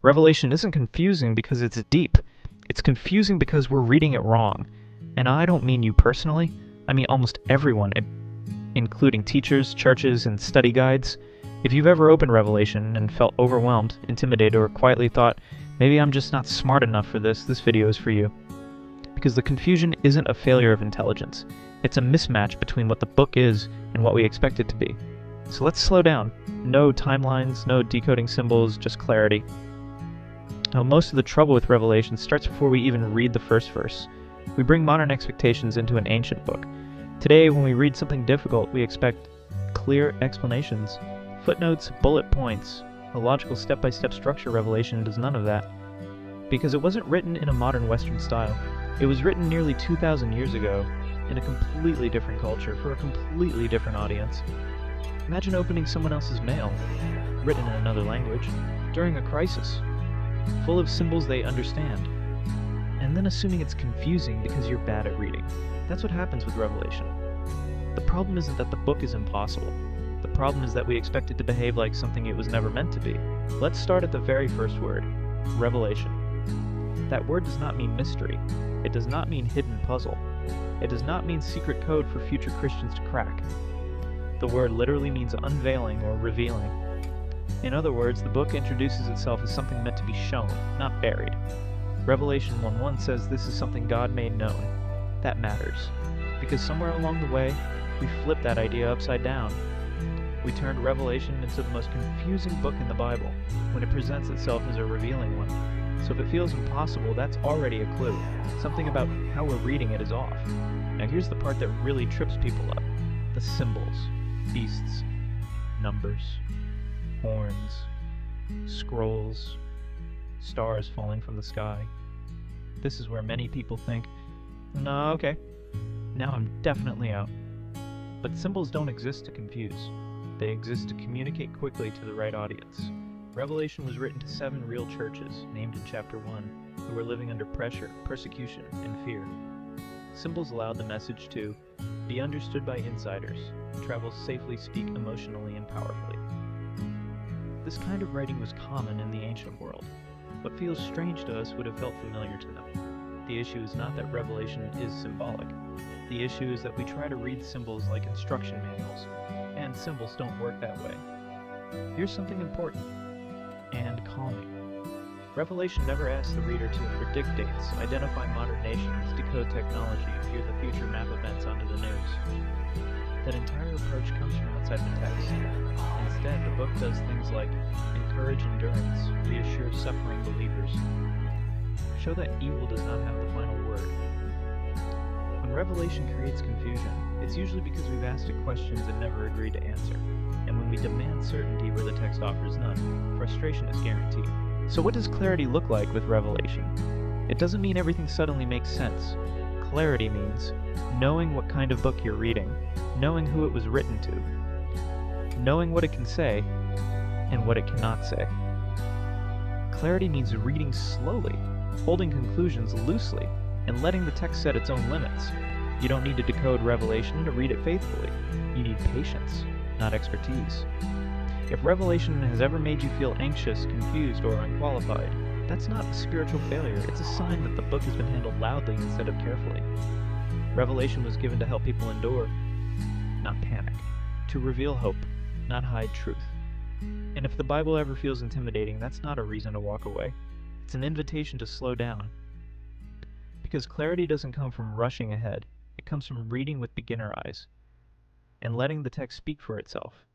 Revelation isn't confusing because it's deep. It's confusing because we're reading it wrong. And I don't mean you personally. I mean almost everyone, including teachers, churches, and study guides. If you've ever opened Revelation and felt overwhelmed, intimidated, or quietly thought, maybe I'm just not smart enough for this video is for you. Because the confusion isn't a failure of intelligence. It's a mismatch between what the book is and what we expect it to be. So let's slow down. No timelines, no decoding symbols, just clarity. Now, most of the trouble with Revelation starts before we even read the first verse. We bring modern expectations into an ancient book. Today, when we read something difficult, we expect clear explanations, footnotes, bullet points. A logical step-by-step structure. Revelation does none of that. Because it wasn't written in a modern Western style. It was written nearly 2,000 years ago, in a completely different culture, for a completely different audience. Imagine opening someone else's mail, written in another language, during a crisis, full of symbols they understand, and then assuming it's confusing because you're bad at reading. That's what happens with Revelation. The problem isn't that the book is impossible. The problem is that we expect it to behave like something it was never meant to be. Let's start at the very first word, revelation. That word does not mean mystery. It does not mean hidden puzzle. It does not mean secret code for future Christians to crack. The word literally means unveiling or revealing. In other words, the book introduces itself as something meant to be shown, not buried. Revelation 1:1 says this is something God made known. That matters, because somewhere along the way, we flipped that idea upside down. We turned Revelation into the most confusing book in the Bible, when it presents itself as a revealing one. So if it feels impossible, that's already a clue. Something about how we're reading it is off. Now here's the part that really trips people up. The symbols, beasts, numbers, horns, scrolls, stars falling from the sky. This is where many people think, no, okay, now I'm definitely out. But symbols don't exist to confuse. They exist to communicate quickly to the right audience. Revelation was written to 7 real churches, named in chapter 1, who were living under pressure, persecution, and fear. Symbols allowed the message to be understood by insiders, travel safely, speak emotionally and powerfully. This kind of writing was common in the ancient world. What feels strange to us would have felt familiar to them. The issue is not that Revelation is symbolic. The issue is that we try to read symbols like instruction manuals, and symbols don't work that way. Here's something important and calming. Revelation never asks the reader to predict dates, identify modern nations, decode technology, fear the future, map events onto the news. That entire approach comes from outside the text. Instead, the book does things like encourage endurance, reassure suffering believers, show that evil does not have the final word. When Revelation creates confusion, it's usually because we've asked it questions and never agreed to answer. And when we demand certainty where the text offers none, frustration is guaranteed. So what does clarity look like with Revelation? It doesn't mean everything suddenly makes sense. Clarity means knowing what kind of book you're reading, knowing who it was written to, knowing what it can say, and what it cannot say. Clarity means reading slowly, holding conclusions loosely, and letting the text set its own limits. You don't need to decode Revelation to read it faithfully. You need patience, not expertise. If Revelation has ever made you feel anxious, confused, or unqualified, that's not a spiritual failure. It's a sign that the book has been handled loudly instead of carefully. Revelation was given to help people endure, not panic, to reveal hope, not hide truth. And if the Bible ever feels intimidating, that's not a reason to walk away. It's an invitation to slow down. Because clarity doesn't come from rushing ahead. It comes from reading with beginner eyes and letting the text speak for itself.